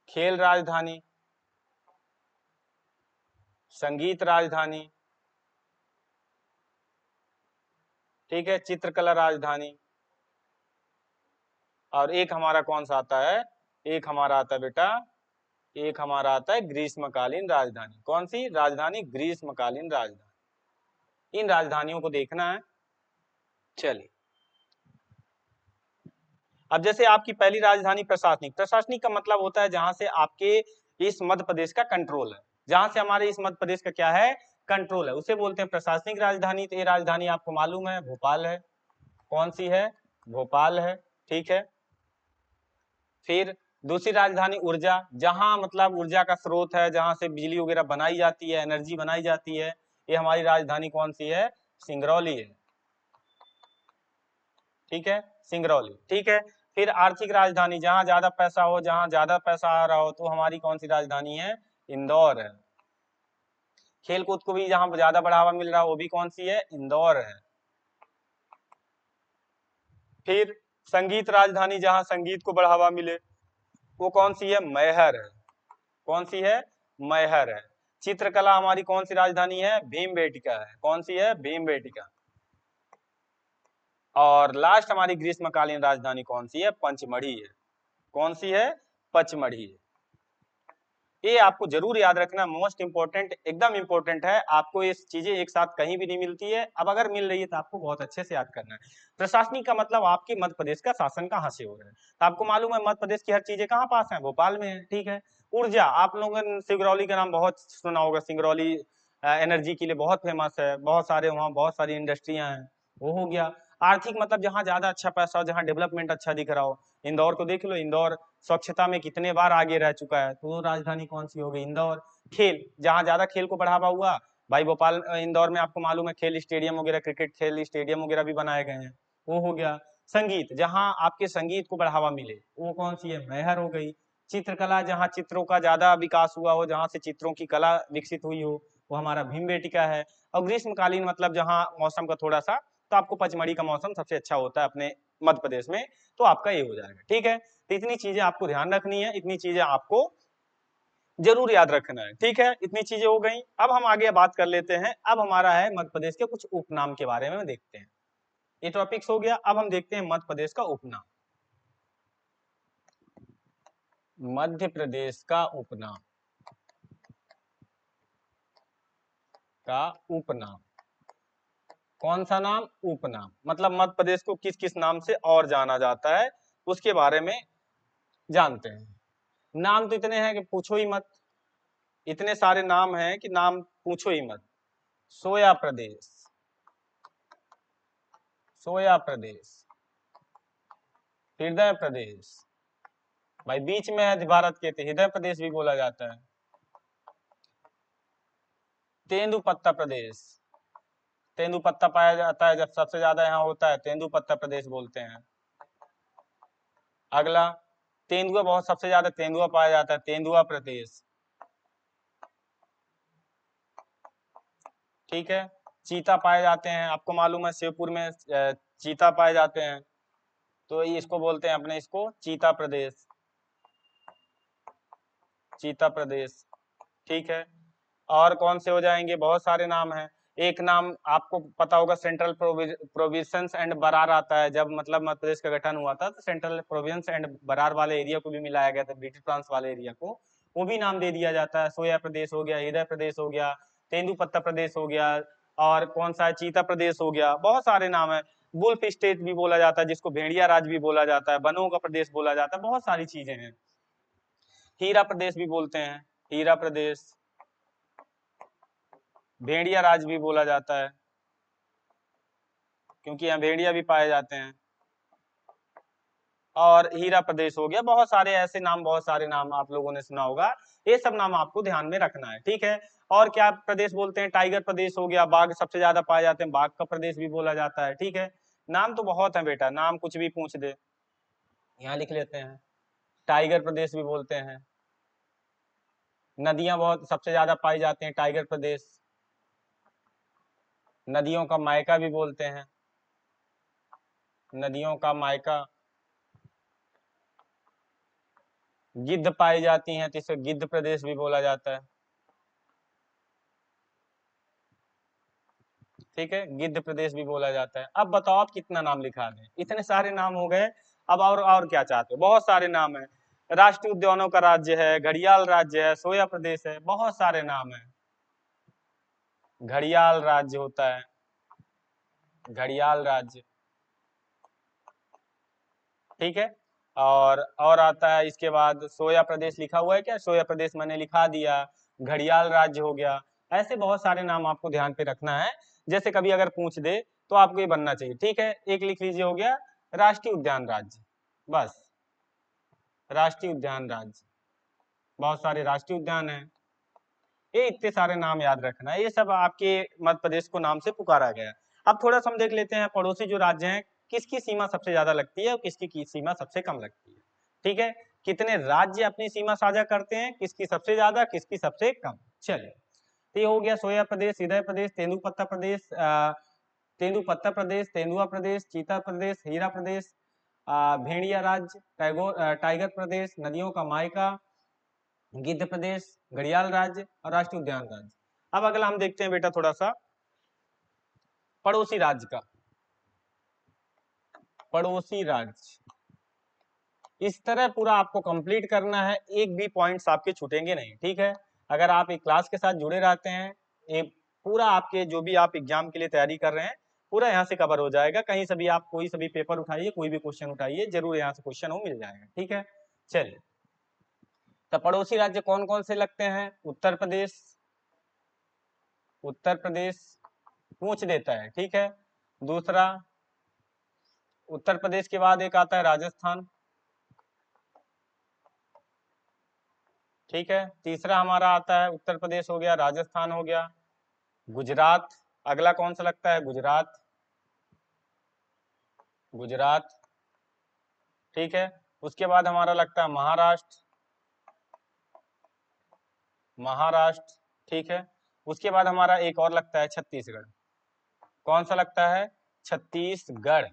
खेल राजधानी, संगीत राजधानी, ठीक है, चित्रकला राजधानी, और एक हमारा कौन सा आता है? एक हमारा आता है बेटा, एक हमारा आता है ग्रीष्मकालीन राजधानी। कौन सी राजधानी? ग्रीष्मकालीन राजधानी। इन राजधानियों को देखना है। चलिए, अब जैसे आपकी पहली राजधानी प्रशासनिक। प्रशासनिक का मतलब होता है जहां से आपके इस मध्य प्रदेश का कंट्रोल है, जहां से हमारे इस मध्य प्रदेश का क्या है? कंट्रोल है, उसे बोलते हैं प्रशासनिक राजधानी। तो ये राजधानी आपको मालूम है भोपाल है। कौन सी है? भोपाल है, ठीक है। फिर दूसरी राजधानी ऊर्जा, जहां मतलब ऊर्जा का स्रोत है, जहां से बिजली वगैरह बनाई जाती है, एनर्जी बनाई जाती है, ये हमारी राजधानी कौन सी है? सिंगरौली है, ठीक है, सिंगरौली, ठीक है। फिर आर्थिक राजधानी, जहां ज्यादा पैसा हो, जहां ज्यादा पैसा आ रहा हो, तो हमारी कौन सी राजधानी है? इंदौर है। खेल कूद को भी जहां ज्यादा बढ़ावा मिल रहा है, वो भी कौन सी है? इंदौर है। फिर संगीत राजधानी, जहां संगीत को बढ़ावा मिले, वो कौन सी है? मैहर है। कौन सी है? मैहर है। चित्रकला हमारी कौन सी राजधानी है? भीमबेटका है। कौन सी है? भीमबेटका। और लास्ट हमारी ग्रीष्मकालीन राजधानी कौन सी है? पंचमढ़ी है। कौन सी है? पचमढ़ी है। ये आपको जरूर याद रखना, मोस्ट इंपोर्टेंट, एकदम इंपोर्टेंट है। आपको ये चीजें एक साथ कहीं भी नहीं मिलती है, अब अगर मिल रही है तो आपको बहुत अच्छे से याद करना है। प्रशासनिक का मतलब आपके मध्य प्रदेश का शासन कहाँ से हो रहा है, तो आपको मालूम है मध्य प्रदेश की हर चीजें कहाँ पास है? भोपाल में है, ठीक है। ऊर्जा, आप लोगों ने सिंगरौली का नाम बहुत सुना होगा। सिंगरौली एनर्जी के लिए बहुत फेमस है, बहुत सारे वहाँ बहुत सारी इंडस्ट्रियां हैं, वो हो गया। आर्थिक मतलब जहाँ ज्यादा अच्छा पैसा हो, जहाँ डेवलपमेंट अच्छा दिख रहा हो। इंदौर को देख लो, इंदौर स्वच्छता में कितने बार आगे रह चुका है, तो वो राजधानी कौन सी हो गई? इंदौर। खेल, जहां ज्यादा खेल को बढ़ावा हुआ, भाई भोपाल इंदौर में आपको मालूम है खेल स्टेडियम वगैरह, क्रिकेट खेल स्टेडियम वगैरह भी बनाए गए हैं, वो हो गया। संगीत, जहां आपके संगीत को बढ़ावा मिले, वो कौन सी है? मैहर हो गई। चित्रकला, जहां चित्रों का ज्यादा विकास हुआ हो, जहां से चित्रों की कला विकसित हुई हो, वो हमारा भीमबेटका है। और ग्रीष्मकालीन मतलब जहां मौसम का थोड़ा सा, तो आपको पचमढ़ी का मौसम सबसे अच्छा होता है अपने मध्य प्रदेश में, तो आपका ये हो जाएगा, ठीक है। तो इतनी चीजें आपको ध्यान रखनी है, इतनी चीजें आपको जरूर याद रखना है, ठीक है। इतनी चीजें हो गई। अब हम आगे बात कर लेते हैं। अब हमारा है मध्य प्रदेश के कुछ उपनाम के बारे में देखते हैं। ये टॉपिक्स हो गया। अब हम देखते हैं मध्य प्रदेश का उपनाम। मध्य प्रदेश का उपनाम, का उपनाम, कौन सा नाम? उपनाम। मतलब मध्य प्रदेश को किस किस नाम से और जाना जाता है, उसके बारे में जानते हैं। नाम तो इतने हैं कि पूछो ही मत, इतने सारे नाम हैं कि नाम पूछो ही मत। सोया प्रदेश, सोया प्रदेश, हृदय प्रदेश, भाई बीच में है भारत के, हृदय प्रदेश भी बोला जाता है। तेंदुपत्ता प्रदेश, तेंदुपत्ता पाया जाता है जब सबसे ज्यादा यहाँ होता है, तेंदुपत्ता प्रदेश बोलते हैं। अगला, तेंदुआ, बहुत सबसे ज्यादा तेंदुआ पाया जाता है, तेंदुआ प्रदेश, ठीक है। चीता पाए जाते हैं, आपको मालूम है शिवपुर में चीता पाए जाते हैं, तो इसको बोलते हैं अपने, इसको चीता प्रदेश, चीता प्रदेश, ठीक है। और कौन से हो जाएंगे? बहुत सारे नाम हैं। एक नाम आपको पता होगा, सेंट्रल प्रोविंस एंड बरार आता है। जब मतलब मध्य प्रदेश का गठन हुआ था, तो सेंट्रल प्रोविंस एंड बरार वाले एरिया को भी मिलाया गया था, ब्रिटिश फ्रांस वाले एरिया को, वो भी नाम दे दिया जाता है। सोया प्रदेश हो गया, हृदय प्रदेश हो गया, तेंदुपत्ता प्रदेश हो गया, और कौन सा है, चीता प्रदेश हो गया, बहुत सारे नाम है। वुल्फ स्टेट भी बोला जाता है, जिसको भेड़िया राज भी बोला जाता है, वनों का प्रदेश बोला जाता है, बहुत सारी चीजें हैं। हीरा प्रदेश भी बोलते हैं, हीरा प्रदेश, भेड़िया राज भी बोला जाता है, क्योंकि यहाँ भेड़िया भी पाए जाते हैं। और हीरा प्रदेश हो गया, बहुत सारे ऐसे नाम, बहुत सारे नाम आप लोगों ने सुना होगा, ये सब नाम आपको ध्यान में रखना है, ठीक है। और क्या प्रदेश बोलते हैं, टाइगर प्रदेश हो गया, बाघ सबसे ज्यादा पाए जाते हैं, बाघ का प्रदेश भी बोला जाता है, ठीक है। नाम तो बहुत है बेटा, नाम कुछ भी पूछ दे, यहाँ लिख लेते हैं। टाइगर प्रदेश भी बोलते हैं, नदियां बहुत सबसे ज्यादा पाई जाती हैं, टाइगर प्रदेश, नदियों का मायका भी बोलते हैं, नदियों का मायका, गिद्ध पाई जाती हैं तो इसे गिद्ध प्रदेश भी बोला जाता है, ठीक है, गिद्ध प्रदेश भी बोला जाता है। अब बताओ आप कितना नाम लिखा दें, इतने सारे नाम हो गए। अब और क्या चाहते हो, बहुत सारे नाम है। राष्ट्रीय उद्यानों का राज्य है, घड़ियाल राज्य है, सोया प्रदेश है, बहुत सारे नाम है। घड़ियाल राज्य होता है, घड़ियाल राज्य, ठीक है। और आता है इसके बाद सोया प्रदेश, लिखा हुआ है क्या, सोया प्रदेश मैंने लिखा दिया, घड़ियाल राज्य हो गया। ऐसे बहुत सारे नाम आपको ध्यान पे रखना है, जैसे कभी अगर पूछ दे तो आपको ये बनना चाहिए, ठीक है। एक लिख लीजिए, हो गया राष्ट्रीय उद्यान राज्य, बस, राष्ट्रीय उद्यान राज्य, बहुत सारे राष्ट्रीय उद्यान है। ये इतने सारे नाम याद रखना है, ये सब आपके मध्य प्रदेश को नाम से पुकारा गया। अब थोड़ा सा हम देख लेते हैं पड़ोसी जो राज्य हैं, किसकी सीमा सबसे ज्यादा लगती है और किसकी सीमा सबसे कम लगती है, ठीक है। कितने राज्य अपनी सीमा साझा करते हैं, किसकी सबसे ज्यादा, किसकी सबसे कम। चलिए, तो ये हो गया सोया प्रदेश, हृदय प्रदेश, तेंदुपत्ता प्रदेश, तेंदुपत्ता प्रदेश, तेंदुआ प्रदेश, चीता प्रदेश, हीरा प्रदेश, भेड़िया राज्य, टाइगर प्रदेश, नदियों का मायका, गिद्ध प्रदेश, घड़ियाल राज्य और राष्ट्रीय उद्यान राज्य। अब अगला हम देखते हैं बेटा थोड़ा सा पड़ोसी राज्य का, पड़ोसी राज्य, इस तरह पूरा आपको कंप्लीट करना है, एक भी पॉइंट्स आपके छूटेंगे नहीं, ठीक है। अगर आप एक क्लास के साथ जुड़े रहते हैं, एक पूरा आपके जो भी आप एग्जाम के लिए तैयारी कर रहे हैं, पूरा यहाँ से कवर हो जाएगा। कहीं से भी आप कोई से भी पेपर उठाइए, कोई भी क्वेश्चन उठाइए, जरूर यहाँ से क्वेश्चन हो मिल जाएगा, ठीक है। चलिए, तो पड़ोसी राज्य कौन कौन से लगते हैं, उत्तर प्रदेश, उत्तर प्रदेश पूछ देता है, ठीक है। दूसरा, उत्तर प्रदेश के बाद एक आता है राजस्थान, ठीक है। तीसरा हमारा आता है, उत्तर प्रदेश हो गया, राजस्थान हो गया, गुजरात, अगला कौन सा लगता है, गुजरात, गुजरात, ठीक है। उसके बाद हमारा लगता है महाराष्ट्र, महाराष्ट्र, ठीक है। उसके बाद हमारा एक और लगता है छत्तीसगढ़, कौन सा लगता है, छत्तीसगढ़।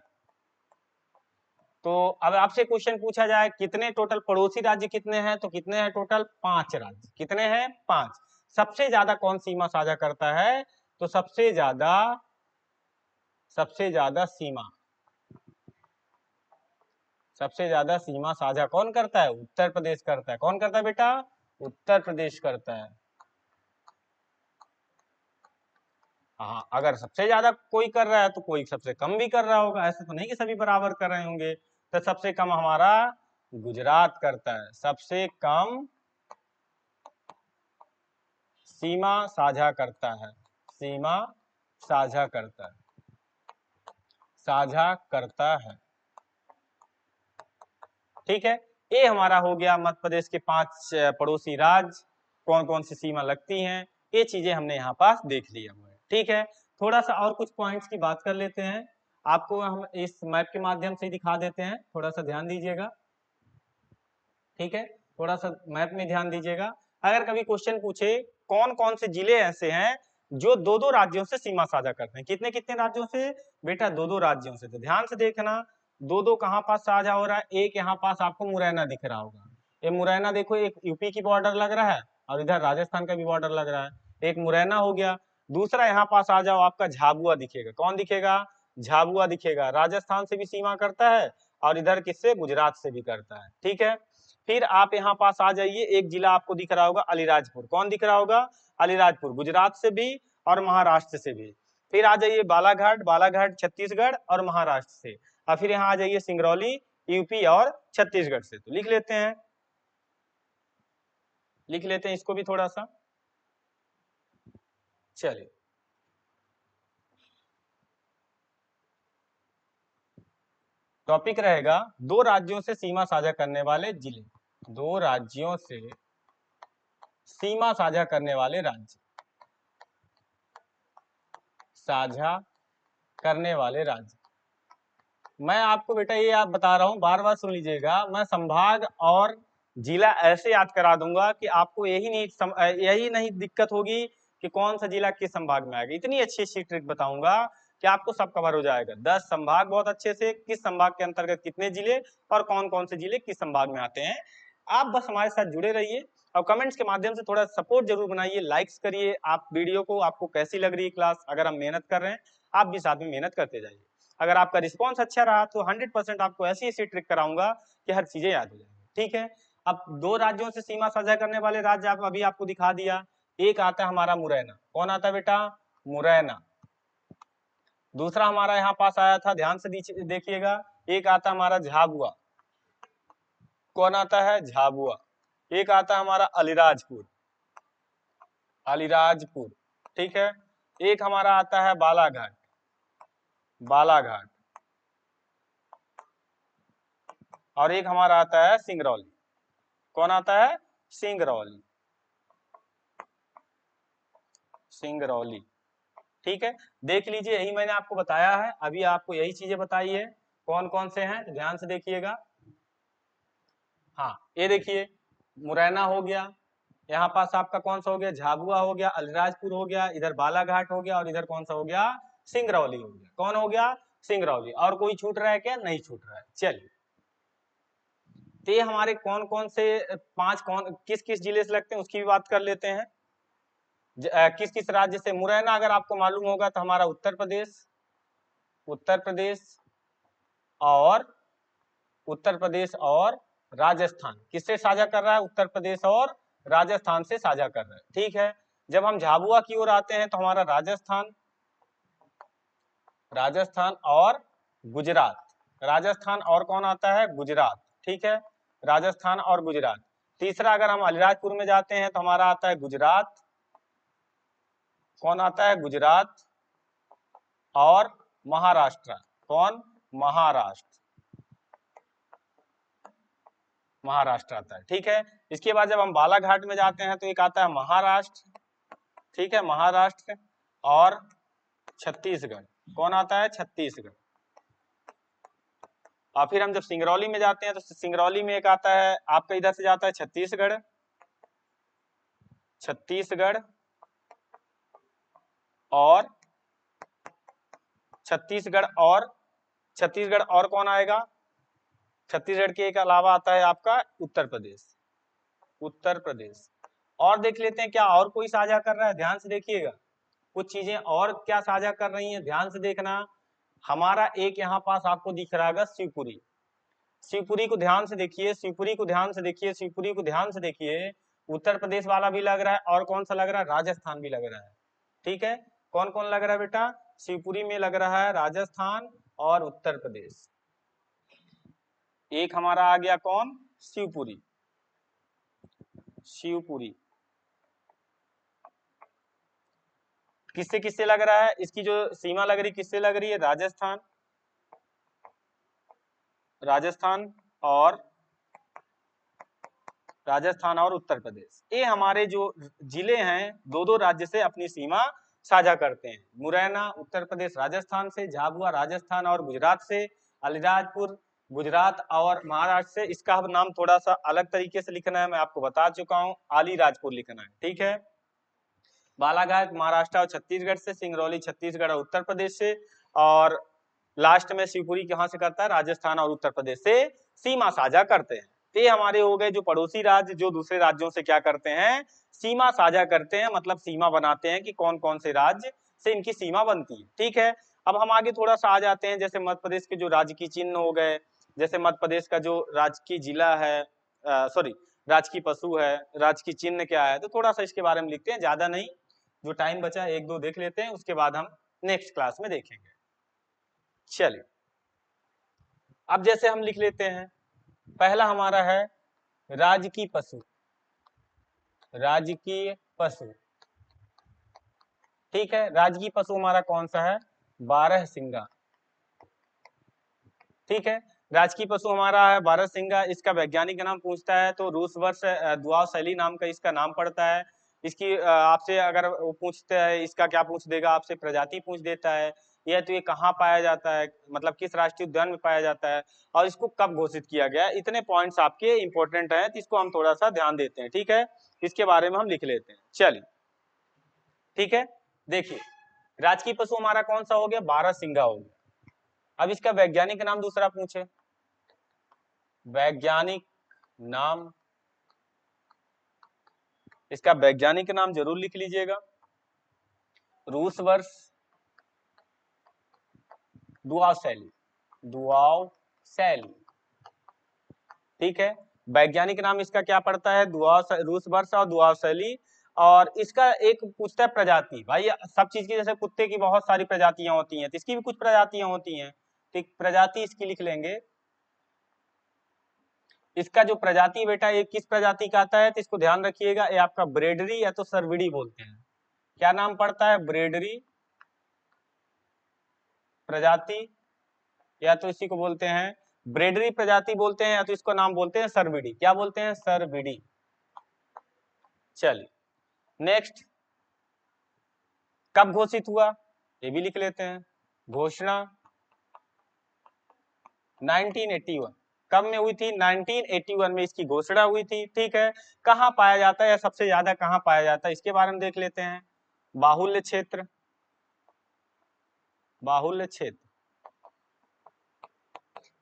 तो अब आपसे क्वेश्चन पूछा जाए कितने टोटल पड़ोसी राज्य कितने हैं, तो कितने हैं टोटल, 5 राज्य, कितने हैं, 5। सबसे ज्यादा कौन सीमा साझा करता है, तो सबसे ज्यादा सीमा, सबसे ज्यादा सीमा साझा कौन करता है, उत्तर प्रदेश करता है। कौन करता है बेटा, उत्तर प्रदेश करता है। हाँ, अगर सबसे ज्यादा कोई कर रहा है तो कोई सबसे कम भी कर रहा होगा, ऐसा तो नहीं कि सभी बराबर कर रहे होंगे। तो सबसे कम हमारा गुजरात करता है, सबसे कम सीमा साझा करता है, सीमा साझा करता है, साझा करता है, ठीक है। ये हमारा हो गया मध्य प्रदेश के 5 पड़ोसी राज्य, कौन कौन सी सीमा लगती हैं, ये चीजें हमने यहाँ पास देख लिया हुआ है, ठीक है। थोड़ा सा और कुछ पॉइंट्स की बात कर लेते हैं, आपको हम इस मैप के माध्यम से दिखा देते हैं, थोड़ा सा ध्यान दीजिएगा, ठीक है। थोड़ा सा मैप में ध्यान दीजिएगा। अगर कभी क्वेश्चन पूछे कौन कौन से जिले ऐसे हैं जो 2-2 राज्यों से सीमा साझा करते हैं, कितने कितने राज्यों से बेटा, 2-2 राज्यों से। तो ध्यान से देखना, 2-2 कहाँ पास साझा हो रहा है, एक यहाँ पास आपको मुरैना दिख रहा होगा, ये मुरैना देखो, एक यूपी की बॉर्डर लग रहा है और इधर राजस्थान का भी बॉर्डर लग रहा है, एक मुरैना हो गया। दूसरा यहाँ पास आ जाओ, आपका झाबुआ दिखेगा, कौन दिखेगा, झाबुआ दिखेगा, राजस्थान से भी सीमा करता है और इधर किससे, गुजरात से भी करता है, ठीक है। फिर आप यहाँ पास आ जाइए, एक जिला आपको दिख रहा होगा अलीराजपुर। कौन दिख रहा होगा? अलीराजपुर, गुजरात से भी और महाराष्ट्र से भी। फिर आ जाइए बालाघाट, बालाघाट छत्तीसगढ़ और महाराष्ट्र से। और फिर यहाँ आ जाइए सिंगरौली, यूपी और छत्तीसगढ़ से। तो लिख लेते हैं, लिख लेते हैं इसको भी थोड़ा सा। चलिए, टॉपिक रहेगा दो राज्यों से सीमा साझा करने वाले जिले। दो राज्यों से सीमा साझा करने वाले राज्य, साझा करने वाले राज्य। मैं आपको बेटा ये आप बता रहा हूं, बार बार सुन लीजिएगा, मैं संभाग और जिला ऐसे याद करा दूंगा कि आपको यही नहीं दिक्कत होगी कि कौन सा जिला किस संभाग में आएगा। इतनी अच्छी अच्छी ट्रिक बताऊंगा कि आपको सब कवर हो जाएगा। 10 संभाग बहुत अच्छे से, किस संभाग के अंतर्गत कितने जिले और कौन कौन से जिले किस संभाग में आते हैं। आप बस हमारे साथ जुड़े रहिए और कमेंट्स के माध्यम से थोड़ा सपोर्ट जरूर बनाइए, लाइक्स करिए आप वीडियो को। आपको कैसी लग रही है क्लास? अगर हम मेहनत कर रहे हैं, आप भी साथ में मेहनत करते जाइए। अगर आपका रिस्पॉन्स अच्छा रहा तो 100% आपको ऐसी ऐसी ट्रिक कराऊंगा कि हर चीजें याद हो जाएंगी। ठीक है, अब दो राज्यों से सीमा साझा करने वाले राज्य अभी आपको दिखा दिया। एक आता है हमारा मुरैना। कौन आता है बेटा? मुरैना। दूसरा हमारा यहाँ पास आया था, ध्यान से देखिएगा, एक आता हमारा झाबुआ। कौन आता है? झाबुआ। एक आता है हमारा अलीराजपुर, अलीराजपुर। ठीक है, एक हमारा आता है बालाघाट, बालाघाट। और एक हमारा आता है सिंगरौली। कौन आता है? सिंगरौली, सिंगरौली। ठीक है, देख लीजिए, यही मैंने आपको बताया है, अभी आपको यही चीजें बताई है कौन कौन से हैं, तो ध्यान से देखिएगा। हाँ, ये देखिए, मुरैना हो गया, यहाँ पास आपका कौन सा हो गया? झाबुआ हो गया, अलीराजपुर हो गया, इधर बालाघाट हो गया और इधर कौन सा हो गया? सिंगरौली हो गया। कौन हो गया? सिंगरौली। और कोई छूट रहा है क्या? नहीं छूट रहा है। चलिए, तो ये हमारे कौन कौन से पांच, कौन किस किस जिले से लगते हैं उसकी भी बात कर लेते हैं। किस किस राज्य से? मुरैना अगर आपको मालूम होगा तो हमारा उत्तर प्रदेश, उत्तर प्रदेश और उत्तर प्रदेश और राजस्थान किससे साझा कर रहा है? उत्तर प्रदेश और राजस्थान से साझा कर रहा है। ठीक है, जब हम झाबुआ की ओर आते हैं तो हमारा राजस्थान, राजस्थान और गुजरात, राजस्थान और कौन आता है? गुजरात। ठीक है, राजस्थान और गुजरात। तीसरा अगर हम अलीराजपुर में जाते हैं तो हमारा आता है गुजरात। कौन आता है? गुजरात और महाराष्ट्र। कौन? महाराष्ट्र, महाराष्ट्र आता है। ठीक है, इसके बाद जब हम बालाघाट में जाते हैं तो एक आता है महाराष्ट्र। ठीक है, महाराष्ट्र और छत्तीसगढ़। कौन आता है? छत्तीसगढ़। और फिर हम जब सिंगरौली में जाते हैं तो सिंगरौली में एक आता है आपका, इधर से जाता है छत्तीसगढ़, छत्तीसगढ़ और छत्तीसगढ़ और छत्तीसगढ़ और कौन आएगा? छत्तीसगढ़ के एक अलावा आता है आपका उत्तर प्रदेश, उत्तर प्रदेश। और देख लेते हैं क्या और कोई साझा कर रहा है, ध्यान से देखिएगा। कुछ चीजें और क्या साझा कर रही हैं, ध्यान से देखना। हमारा एक यहाँ पास आपको दिख रहा है शिवपुरी। शिवपुरी को ध्यान से देखिए, शिवपुरी को ध्यान से देखिए, शिवपुरी को ध्यान से देखिए। उत्तर प्रदेश वाला भी लग रहा है और कौन सा लग रहा है? राजस्थान भी लग रहा है। ठीक है, कौन कौन लग रहा है बेटा? शिवपुरी में लग रहा है राजस्थान और उत्तर प्रदेश। एक हमारा आ गया कौन? शिवपुरी, शिवपुरी। किससे किससे लग रहा है? इसकी जो सीमा लग रही किससे लग रही है? राजस्थान, राजस्थान और राजस्थान और उत्तर प्रदेश। ये हमारे जो जिले हैं दो दो राज्य से अपनी सीमा साझा करते हैं। मुरैना उत्तर प्रदेश राजस्थान से, झाबुआ राजस्थान और गुजरात से, अलीराजपुर गुजरात और महाराष्ट्र से। इसका नाम थोड़ा सा अलग तरीके से लिखना है, मैं आपको बता चुका हूँ, अलीराजपुर लिखना है। ठीक है, बालाघाट महाराष्ट्र और छत्तीसगढ़ से, सिंगरौली छत्तीसगढ़ और उत्तर प्रदेश से, और लास्ट में शिवपुरी कहाँ से करता है? राजस्थान और उत्तर प्रदेश से सीमा साझा करते हैं। ये हमारे हो गए जो पड़ोसी राज्य, जो दूसरे राज्यों से क्या करते हैं? सीमा साझा करते हैं, मतलब सीमा बनाते हैं कि कौन कौन से राज्य से इनकी सीमा बनती है। ठीक है, अब हम आगे थोड़ा सा आ जाते हैं, जैसे मध्य प्रदेश के जो राजकीय चिन्ह हो गए, जैसे मध्य प्रदेश का जो राजकीय जिला है सॉरी राजकीय पशु है, राजकीय चिन्ह क्या है, तो थोड़ा सा इसके बारे में लिखते हैं, ज्यादा नहीं, जो टाइम बचा है 1-2 देख लेते हैं, उसके बाद हम नेक्स्ट क्लास में देखेंगे। चलिए अब जैसे हम लिख लेते हैं, पहला हमारा है राजकीय पशु, राजकीय पशु, ठीक है। राजकीय पशु हमारा कौन सा है, बारहसिंगा, ठीक है। राजकीय पशु हमारा है बारहसिंगा। इसका वैज्ञानिक नाम पूछता है तो रूस वर्ष दुआव शैली नाम का इसका नाम पड़ता है। इसकी आपसे अगर वो पूछता है, इसका क्या पूछ देगा आपसे, प्रजाति पूछ देता है, यह तो ये कहाँ पाया जाता है, मतलब किस राष्ट्रीय उद्यान में पाया जाता है, और इसको कब घोषित किया गया। इतने पॉइंट्स आपके इंपॉर्टेंट हैं, तो इसको हम थोड़ा सा ध्यान देते हैं, ठीक है। इसके बारे में हम लिख लेते हैं, चलिए ठीक है। देखिए राजकीय पशु हमारा कौन सा हो गया, बारहसिंगा हो गया। अब इसका वैज्ञानिक नाम दूसरा पूछे, वैज्ञानिक नाम, इसका वैज्ञानिक नाम जरूर लिख लीजिएगा, रूस वर्ष दुआव शैली, दुआव शैली, ठीक है। वैज्ञानिक नाम इसका क्या पड़ता है, दुआव रूस वर्ष और दुआव शैली। और इसका एक पूछता है प्रजाति, भाई सब चीज की, जैसे कुत्ते की बहुत सारी प्रजातियां होती हैं, तो इसकी भी कुछ प्रजातियां होती हैं, ठीक, प्रजाति इसकी लिख लेंगे। इसका जो प्रजाति बेटा ये किस प्रजाति का आता है, तो इसको ध्यान रखिएगा, ये आपका ब्रेडरी या तो सर्विडी बोलते हैं। क्या नाम पड़ता है, ब्रेडरी प्रजाति, या तो इसी को बोलते हैं ब्रेडरी प्रजाति बोलते हैं, या तो इसको नाम बोलते हैं सर्विडी। क्या बोलते हैं, सर्विडी। चलिए नेक्स्ट, कब घोषित हुआ, ये भी लिख लेते हैं, घोषणा 1981, कब में हुई थी, 1981 में इसकी घोषणा हुई थी, ठीक है। कहाँ पाया जाता है, या सबसे ज्यादा कहाँ पाया जाता है, इसके बारे में देख लेते हैं। बाहुल्य क्षेत्र, बाहुल्य क्षेत्र,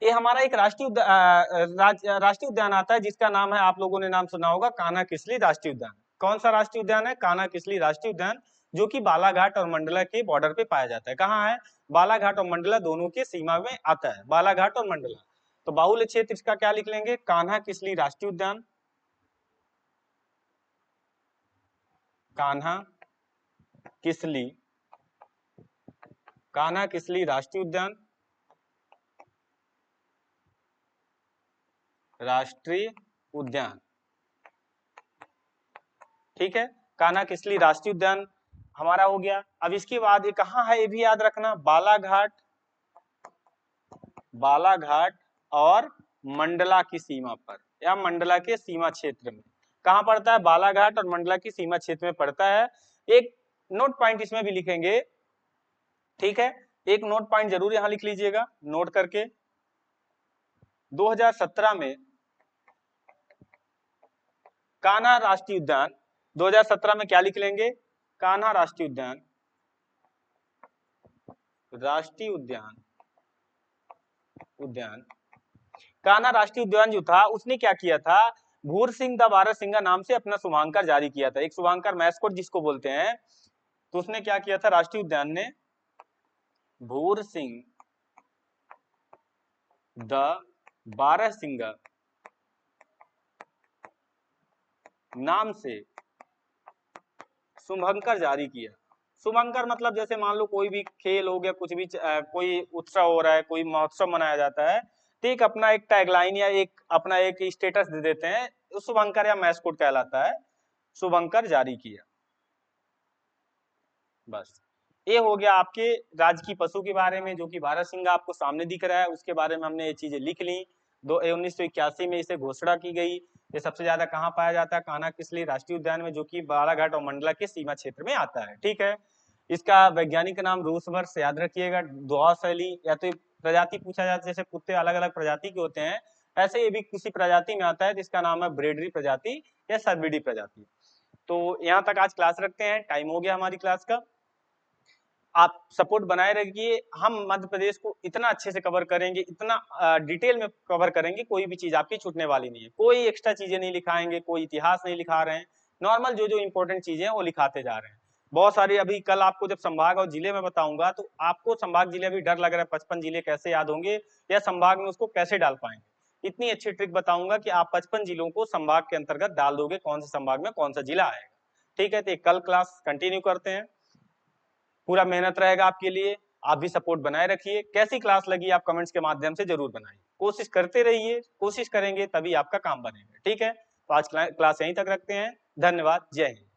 ये हमारा एक राष्ट्रीय उद्यान आता है, जिसका नाम है, आप लोगों ने नाम सुना होगा, कान्हा किसली राष्ट्रीय उद्यान। कौन सा राष्ट्रीय उद्यान है, कान्हा किसली राष्ट्रीय उद्यान, जो कि बालाघाट और मंडला के बॉर्डर पे पाया जाता है। कहाँ है, बालाघाट और मंडला दोनों के सीमा में आता है, बालाघाट और मंडला। तो बाहुल्य क्षेत्र इसका क्या लिख लेंगे, कान्हा किसली राष्ट्रीय उद्यान, कान्हा किसली, कान्हा किसली राष्ट्रीय उद्यान, राष्ट्रीय उद्यान, ठीक है। कान्हा किसली राष्ट्रीय उद्यान हमारा हो गया। अब इसके बाद ये कहाँ है, ये भी याद रखना, बालाघाट, बालाघाट और मंडला की सीमा पर, या मंडला के सीमा क्षेत्र में। कहाँ पड़ता है, बालाघाट और मंडला की सीमा क्षेत्र में पड़ता है। एक नोट पॉइंट इसमें भी लिखेंगे, ठीक है, एक नोट पॉइंट जरूर यहां लिख लीजिएगा, नोट करके। 2017 में कान्हा राष्ट्रीय उद्यान, 2017 में क्या लिख लेंगे, कान्हा राष्ट्रीय उद्यान, राष्ट्रीय उद्यान, उद्यान, कान्हा राष्ट्रीय उद्यान जो था, उसने क्या किया था, भूर सिंह द बारहसिंगा नाम से अपना शुभांकर जारी किया था, एक शुभांकर मैस्कोट जिसको बोलते हैं। तो उसने क्या किया था, राष्ट्रीय उद्यान ने भूर सिंह द बारहसिंगा नाम से शुभंकर जारी किया। शुभंकर मतलब जैसे मान लो कोई भी खेल हो गया, कुछ भी कोई उत्सव हो रहा है, कोई महोत्सव मनाया जाता है, तो एक अपना एक टैगलाइन या एक अपना एक स्टेटस दे देते हैं, शुभंकर या मैस्कोट कहलाता है, शुभंकर जारी किया। बस ये हो गया आपके राजकीय पशु के बारे में, जो कि बारहसिंगा आपको सामने दिख रहा है, उसके बारे में हमने ये चीजें लिख ली। 1981 में इसे घोषणा की गई। ये सबसे ज्यादा कहाँ पाया जाता है, कान्हा किसली राष्ट्रीय उद्यान में, जो कि बालाघाट और मंडला के सीमा क्षेत्र में आता है, ठीक है। इसका वैज्ञानिक नाम रूस वर्ष याद रखिएगा, दुआव शैली, या तो प्रजाति पूछा जाता है, जैसे कुत्ते अलग अलग प्रजाति के होते हैं, ऐसे ये भी किसी प्रजाति में आता है, जिसका नाम है ब्रेडरी प्रजाति या सर्विडी प्रजाति। तो यहाँ तक आज क्लास रखते हैं, टाइम हो गया हमारी क्लास का। आप सपोर्ट बनाए रखिए, हम मध्य प्रदेश को इतना अच्छे से कवर करेंगे, इतना डिटेल में कवर करेंगे, कोई भी चीज आपकी छूटने वाली नहीं है, कोई एक्स्ट्रा चीजें नहीं लिखाएंगे, कोई इतिहास नहीं लिखा रहे हैं, नॉर्मल जो जो इंपॉर्टेंट चीजें हैं वो लिखाते जा रहे हैं। बहुत सारी, अभी कल आपको जब संभाग और जिले में बताऊंगा, तो आपको संभाग जिले भी डर लग रहा है, 55 जिले कैसे याद होंगे, या संभाग में उसको कैसे डाल पाएंगे। इतनी अच्छी ट्रिक बताऊंगा कि आप 55 जिलों को संभाग के अंतर्गत डाल दोगे, कौन से संभाग में कौन सा जिला आएगा। ठीक है, तो कल क्लास कंटिन्यू करते हैं, पूरा मेहनत रहेगा आपके लिए, आप भी सपोर्ट बनाए रखिए। कैसी क्लास लगी आप कमेंट्स के माध्यम से जरूर बनाइए, कोशिश करते रहिए, कोशिश करेंगे तभी आपका काम बनेगा। ठीक है, तो आज क्लास यहीं तक रखते हैं। धन्यवाद, जय हिंद।